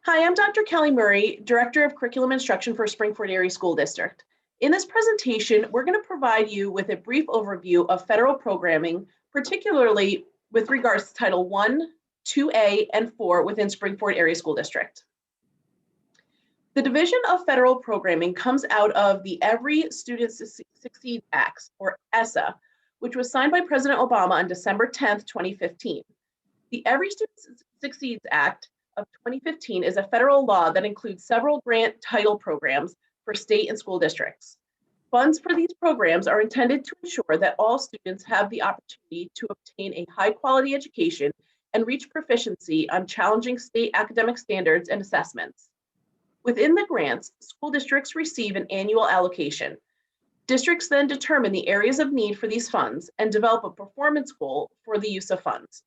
Hi, I'm Dr. Kelly Murray, Director of Curriculum Instruction for Spring-Ford Area School District. In this presentation, we're going to provide you with a brief overview of federal programming, particularly with regards to Title I, 2A, and 4 within Spring-Ford Area School District. The Division of Federal Programming comes out of the Every Student Succeeds Act, or ESSA, which was signed by President Obama on December 10, 2015. The Every Student Succeeds Act of 2015 is a federal law that includes several grant title programs for state and school districts. Funds for these programs are intended to ensure that all students have the opportunity to obtain a high-quality education and reach proficiency on challenging state academic standards and assessments. Within the grants, school districts receive an annual allocation. Districts then determine the areas of need for these funds and develop a performance goal for the use of funds.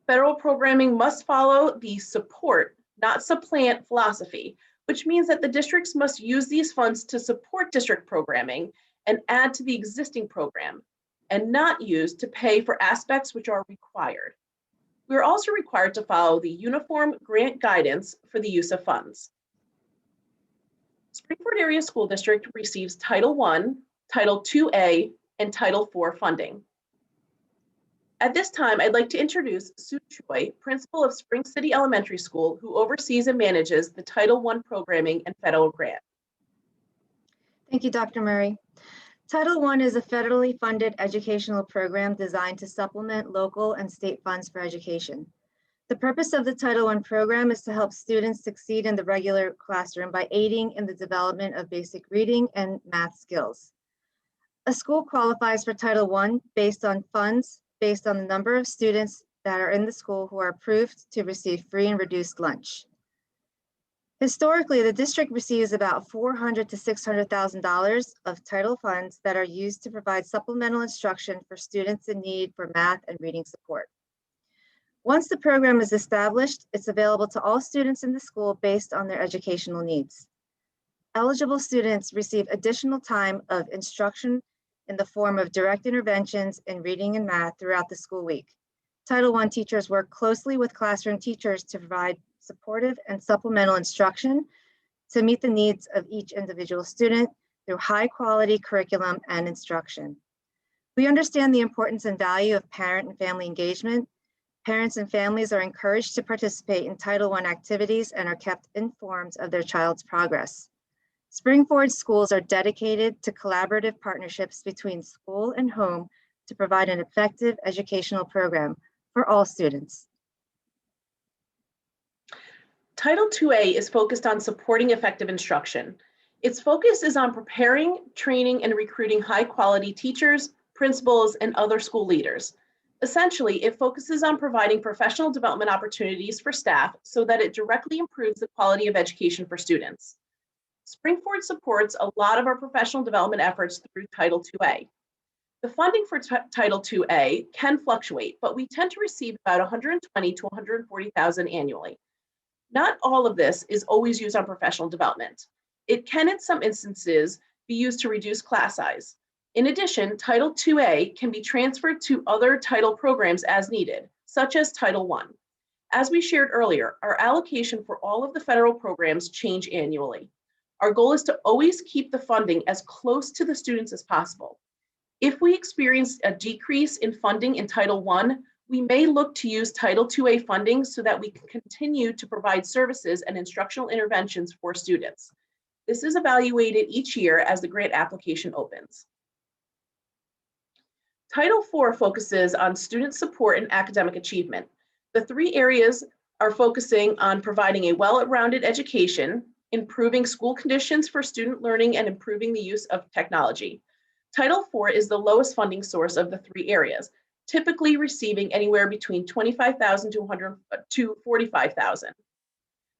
Federal programming must follow the support, not supplant philosophy, which means that the districts must use these funds to support district programming and add to the existing program, and not use to pay for aspects which are required. We are also required to follow the uniform grant guidance for the use of funds. Spring-Ford Area School District receives Title I, Title IIA, and Title IV funding. At this time, I'd like to introduce Sue Choi, principal of Spring City Elementary School, who oversees and manages the Title I programming and federal grant. Thank you, Dr. Murray. Title I is a federally funded educational program designed to supplement local and state funds for education. The purpose of the Title I program is to help students succeed in the regular classroom by aiding in the development of basic reading and math skills. A school qualifies for Title I based on funds based on the number of students that are in the school who are approved to receive free and reduced lunch. Historically, the district receives about $400,000 to $600,000 of title funds that are used to provide supplemental instruction for students in need for math and reading support. Once the program is established, it's available to all students in the school based on their educational needs. Eligible students receive additional time of instruction in the form of direct interventions in reading and math throughout the school week. Title I teachers work closely with classroom teachers to provide supportive and supplemental instruction to meet the needs of each individual student through high quality curriculum and instruction. We understand the importance and value of parent and family engagement. Parents and families are encouraged to participate in Title I activities and are kept informed of their child's progress. Spring-Ford schools are dedicated to collaborative partnerships between school and home to provide an effective educational program for all students. Title IIA is focused on supporting effective instruction. Its focus is on preparing, training, and recruiting high-quality teachers, principals, and other school leaders. Essentially, it focuses on providing professional development opportunities for staff so that it directly improves the quality of education for students. Spring-Ford supports a lot of our professional development efforts through Title IIA. The funding for Title IIA can fluctuate, but we tend to receive about $120,000 to $140,000 annually. Not all of this is always used on professional development. It can, in some instances, be used to reduce class size. In addition, Title IIA can be transferred to other title programs as needed, such as Title I. As we shared earlier, our allocation for all of the federal programs change annually. Our goal is to always keep the funding as close to the students as possible. If we experience a decrease in funding in Title I, we may look to use Title IIA funding so that we can continue to provide services and instructional interventions for students. This is evaluated each year as the grant application opens. Title IV focuses on student support and academic achievement. The three areas are focusing on providing a well-rounded education, improving school conditions for student learning, and improving the use of technology. Title IV is the lowest funding source of the three areas, typically receiving anywhere between $25,000 to $45,000.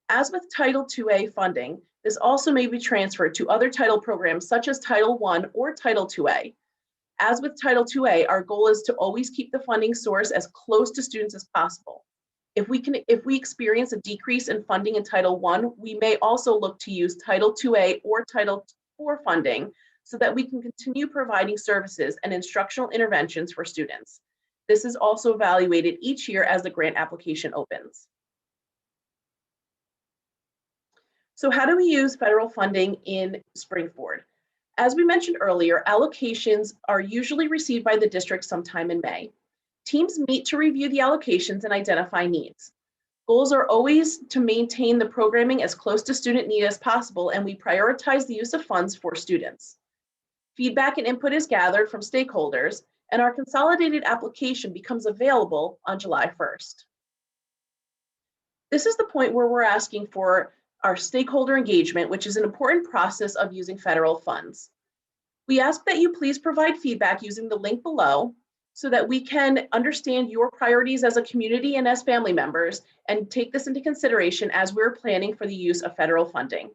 As with Title IIA funding, this also may be transferred to other title programs such as Title I or Title IIA. As with Title IIA, our goal is to always keep the funding source as close to students as possible. If we experience a decrease in funding in Title I, we may also look to use Title IIA or Title IV funding so that we can continue providing services and instructional interventions for students. This is also evaluated each year as the grant application opens. So how do we use federal funding in Springford? As we mentioned earlier, allocations are usually received by the district sometime in May. Teams meet to review the allocations and identify needs. Goals are always to maintain the programming as close to student need as possible, and we prioritize the use of funds for students. Feedback and input is gathered from stakeholders, and our consolidated application becomes available on July 1st. This is the point where we're asking for our stakeholder engagement, which is an important process of using federal funds. We ask that you please provide feedback using the link below so that we can understand your priorities as a community and as family members and take this into consideration as we're planning for the use of federal funding.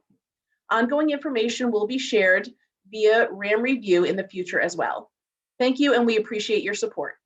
Ongoing information will be shared via RAM Review in the future as well. Thank you, and we appreciate your support.